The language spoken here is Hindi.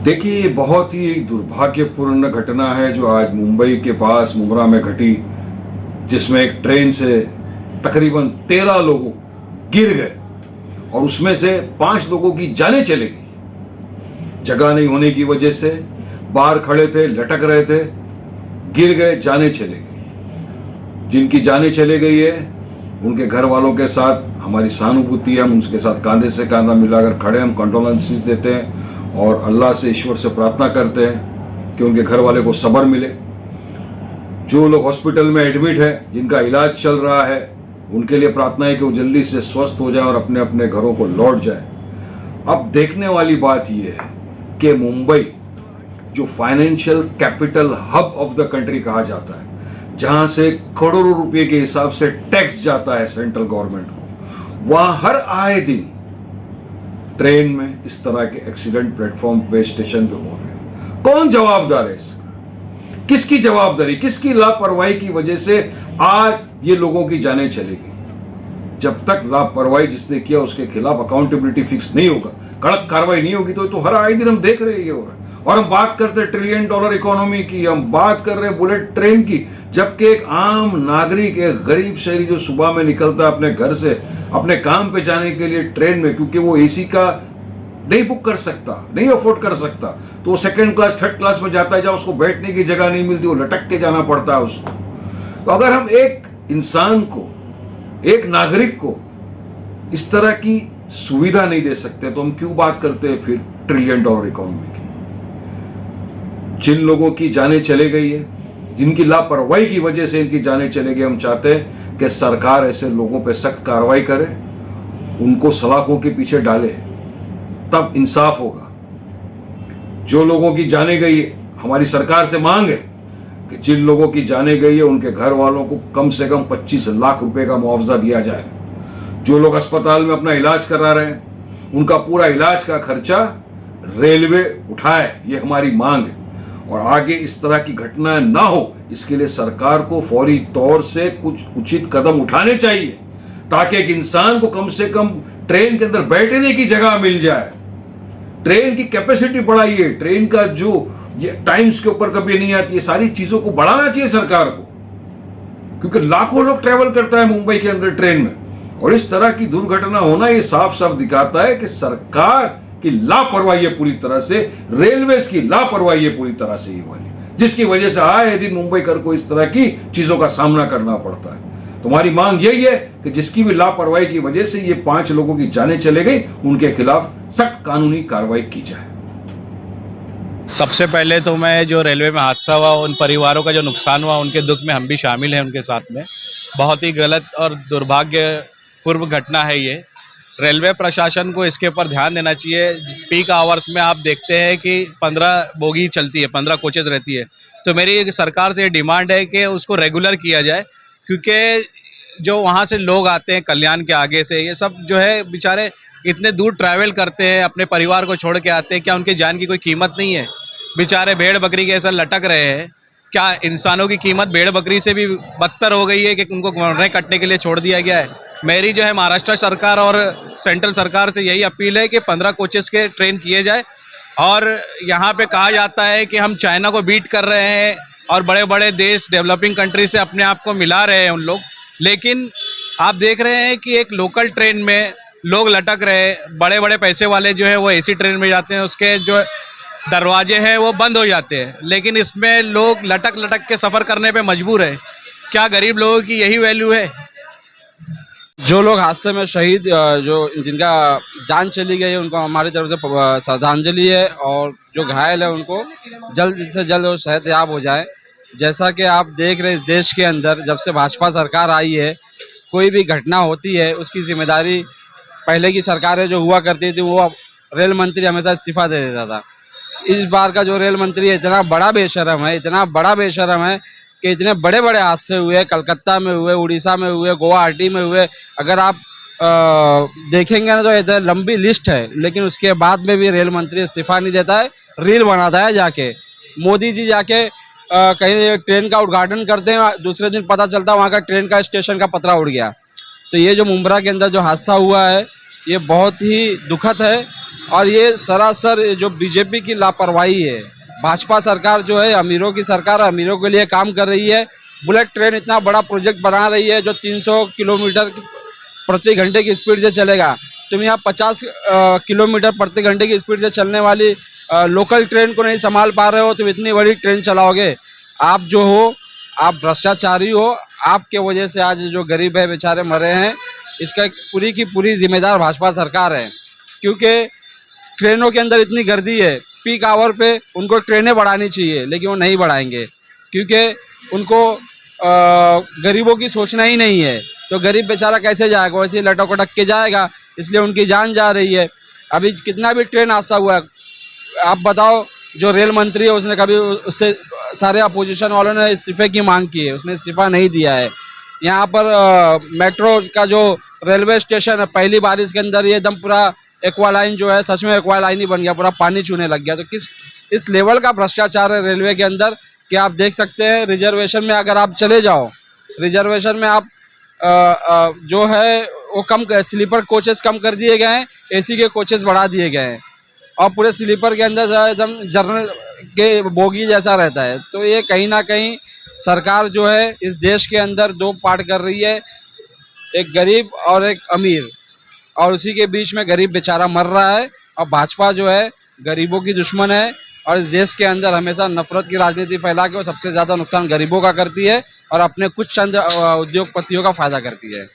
देखिए, ये बहुत ही दुर्भाग्यपूर्ण घटना है जो आज मुंबई के पास मुंब्रा में घटी, जिसमें एक ट्रेन से तकरीबन 13 लोग गिर गए और उसमें से 5 लोगों की जानें चली गई। जगह नहीं होने की वजह से बाहर खड़े थे, लटक रहे थे, गिर गए, जानें चली गई। जिनकी जानें चली गई है उनके घर वालों के साथ हमारी सहानुभूति है, हम उनके साथ कांधे से कांधा मिलाकर खड़े, हम कंडोलेंसेस देते हैं और अल्लाह से, ईश्वर से प्रार्थना करते हैं कि उनके घर वाले को सब्र मिले। जो लोग हॉस्पिटल में एडमिट है, जिनका इलाज चल रहा है, उनके लिए प्रार्थना है कि वो जल्दी से स्वस्थ हो जाए और अपने अपने घरों को लौट जाए। अब देखने वाली बात यह है कि मुंबई जो financial capital hub of the country कहा जाता है, जहां से करोड़ों रुपए के हिसाब से टैक्स जाता है सेंट्रल गवर्नमेंट को, वहां हर आए दिन ट्रेन में इस तरह के एक्सीडेंट प्लेटफॉर्म पे, स्टेशन पे हो रहे हैं। कौन जवाबदार है इसका? किसकी जवाबदारी, किसकी लापरवाही की वजह से आज ये लोगों की जानें चली गई? जब तक लापरवाही जिसने किया उसके खिलाफ अकाउंटेबिलिटी फिक्स नहीं होगा, कड़क कार्रवाई नहीं होगी, तो हर आए दिन हम देख रहे हैं ये हो रहा है। और हम बात करते हैं $1 ट्रिलियन इकोनॉमी की, हम बात कर रहे हैं बुलेट ट्रेन की, जबकि एक आम नागरिक, एक गरीब शहरी जो सुबह में निकलता है अपने घर से अपने काम पे जाने के लिए ट्रेन में, क्योंकि वो एसी का नहीं बुक कर सकता, नहीं अफोर्ड कर सकता, तो वो 2nd क्लास 3rd क्लास में जाता है, जब उसको बैठने की जगह नहीं मिलती, वो लटक के जाना पड़ता है उसको। तो अगर हम एक इंसान को, एक नागरिक को इस तरह की सुविधा नहीं दे सकते, तो हम क्यों बात करते हैं फिर $1 ट्रिलियन इकोनॉमी की? जिन लोगों की जानें चले गई है, जिनकी लापरवाही की वजह से इनकी जानें चले गई, हम चाहते हैं कि सरकार ऐसे लोगों पर सख्त कार्रवाई करे, उनको सलाखों के पीछे डाले, तब इंसाफ होगा। जो लोगों की जानें गई है, हमारी सरकार से मांग है कि जिन लोगों की जानें गई है उनके घर वालों को कम से कम 25 लाख रुपए का मुआवजा दिया जाए। जो लोग अस्पताल में अपना इलाज करा रहे हैं, उनका पूरा इलाज का खर्चा रेलवे उठाए, ये हमारी मांग है। और आगे इस तरह की घटना ना हो, इसके लिए सरकार को फौरी तौर से कुछ उचित कदम उठाने चाहिए, ताकि एक इंसान को कम से कम ट्रेन के अंदर बैठने की जगह मिल जाए। ट्रेन की कैपेसिटी बढ़ाइए, ट्रेन का जो ये टाइम्स के ऊपर कभी नहीं आती है, सारी चीजों को बढ़ाना चाहिए सरकार को, क्योंकि लाखों लोग ट्रेवल करता है मुंबई के अंदर ट्रेन में, और इस तरह की दुर्घटना होना ये साफ साफ दिखाता है कि सरकार की लापरवाही है पूरी तरह से, रेलवेज की लापरवाही है पूरी तरह से ये वाली, जिसकी वजह से आए दिन मुंबईकर को इस तरह की चीजों का सामना करना पड़ता है। तुम्हारी मांग यही है कि जिसकी भी लापरवाही की वजह से ये 5 लोगों की जानें चले गई, उनके खिलाफ सख्त कानूनी कार्रवाई की जाए। सबसे पहले तो मैं, जो रेलवे में हादसा हुआ, उन परिवारों का जो नुकसान हुआ, उनके दुख में हम भी शामिल हैं उनके साथ में। बहुत ही गलत और दुर्भाग्यपूर्ण घटना है ये। रेलवे प्रशासन को इसके ऊपर ध्यान देना चाहिए। पीक आवर्स में आप देखते हैं कि 15 बोगी चलती है, 15 कोचेज रहती है, तो मेरी सरकार से ये डिमांड है कि उसको रेगुलर किया जाए, क्योंकि जो वहाँ से लोग आते हैं कल्याण के आगे से, ये सब जो है बेचारे इतने दूर ट्रैवल करते हैं, अपने परिवार को छोड़ के आते हैं, क्या उनकी जान की कोई कीमत नहीं है? बेचारे भेड़ बकरी के ऐसा लटक रहे हैं। क्या इंसानों की कीमत भेड़ बकरी से भी बदतर हो गई है कि उनको घोड़े कटने के लिए छोड़ दिया गया है? मेरी जो है महाराष्ट्र सरकार और सेंट्रल सरकार से यही अपील है कि 15 कोचेस के ट्रेन किए जाए। और यहाँ पे कहा जाता है कि हम चाइना को बीट कर रहे हैं और बड़े बड़े देश, डेवलपिंग कंट्री से अपने आप को मिला रहे हैं उन लोग, लेकिन आप देख रहे हैं कि एक लोकल ट्रेन में लोग लटक रहे हैं। बड़े बड़े पैसे वाले जो है वो एसी ट्रेन में जाते हैं, उसके जो दरवाजे हैं वो बंद हो जाते हैं, लेकिन इसमें लोग लटक लटक के सफ़र करने पे मजबूर है। क्या गरीब लोगों की यही वैल्यू है? जो लोग हादसे में शहीद, जो जिनका जान चली गई है, उनको हमारी तरफ से श्रद्धांजलि है, और जो घायल है उनको जल्द से जल्द वो सेहतयाब हो जाए। जैसा कि आप देख रहे हैं, इस देश के अंदर जब से भाजपा सरकार आई है, कोई भी घटना होती है उसकी जिम्मेदारी पहले की सरकारें जो हुआ करती थी, वो रेल मंत्री हमेशा इस्तीफा दे देता था। इस बार का जो रेल मंत्री है इतना बड़ा बेशरम है, इतना बड़ा बेशरम है कि इतने बड़े बड़े हादसे हुए, कलकत्ता में हुए, उड़ीसा में हुए, गुवाहाटी में हुए, अगर आप देखेंगे ना तो इतनी लंबी लिस्ट है, लेकिन उसके बाद में भी रेल मंत्री इस्तीफा नहीं देता है, रील बनाता है। जाके मोदी जी जाके कहीं ट्रेन का उद्घाटन करते हैं, दूसरे दिन पता चलता है वहाँ का ट्रेन का स्टेशन का पतरा उड़ गया। तो ये जो मुंब्रा के अंदर जो हादसा हुआ है, ये बहुत ही दुखद है, और ये सरासर जो बीजेपी की लापरवाही है। भाजपा सरकार जो है अमीरों की सरकार, अमीरों के लिए काम कर रही है। बुलेट ट्रेन इतना बड़ा प्रोजेक्ट बना रही है जो 300 किलोमीटर प्रति घंटे की स्पीड से चलेगा। तुम यहाँ 50 किलोमीटर प्रति घंटे की स्पीड से चलने वाली लोकल ट्रेन को नहीं संभाल पा रहे हो, तुम इतनी बड़ी ट्रेन चलाओगे। आप जो हो, आप भ्रष्टाचारी हो। आपके वजह से आज जो गरीब है बेचारे मरे हैं, इसका पूरी की पूरी जिम्मेदार भाजपा सरकार है। क्योंकि ट्रेनों के अंदर इतनी गर्दी है, पीक आवर पे उनको ट्रेनें बढ़ानी चाहिए, लेकिन वो नहीं बढ़ाएंगे क्योंकि उनको गरीबों की सोचना ही नहीं है। तो गरीब बेचारा कैसे जाएगा, वैसे ही लटक उटक के जाएगा, इसलिए उनकी जान जा रही है। अभी कितना भी ट्रेन हादसा हुआ है, आप बताओ, जो रेल मंत्री है उसने कभी उससे सारे अपोजिशन वालों ने इस्तीफे की मांग की है, उसने इस्तीफा नहीं दिया है। यहाँ पर मेट्रो का जो रेलवे स्टेशन है, पहली बारिश के अंदर ये एकदम पूरा एक्वालाइन जो है सच में एक्वालाइन ही बन गया, पूरा पानी छूने लग गया। तो किस इस लेवल का भ्रष्टाचार है रेलवे के अंदर कि आप देख सकते हैं। रिजर्वेशन में अगर आप चले जाओ, रिजर्वेशन में आप जो है वो कम, स्लीपर कोचेस कम कर दिए गए हैं, एसी के कोचेस बढ़ा दिए गए हैं, और पूरे स्लीपर के अंदर एकदम जर्नल के बोगी जैसा रहता है। तो ये कहीं ना कहीं सरकार जो है इस देश के अंदर दो पार्ट कर रही है, एक गरीब और एक अमीर, और उसी के बीच में गरीब बेचारा मर रहा है। और भाजपा जो है गरीबों की दुश्मन है, और इस देश के अंदर हमेशा नफरत की राजनीति फैला के वो सबसे ज़्यादा नुकसान गरीबों का करती है और अपने कुछ चंद उद्योगपतियों का फायदा करती है।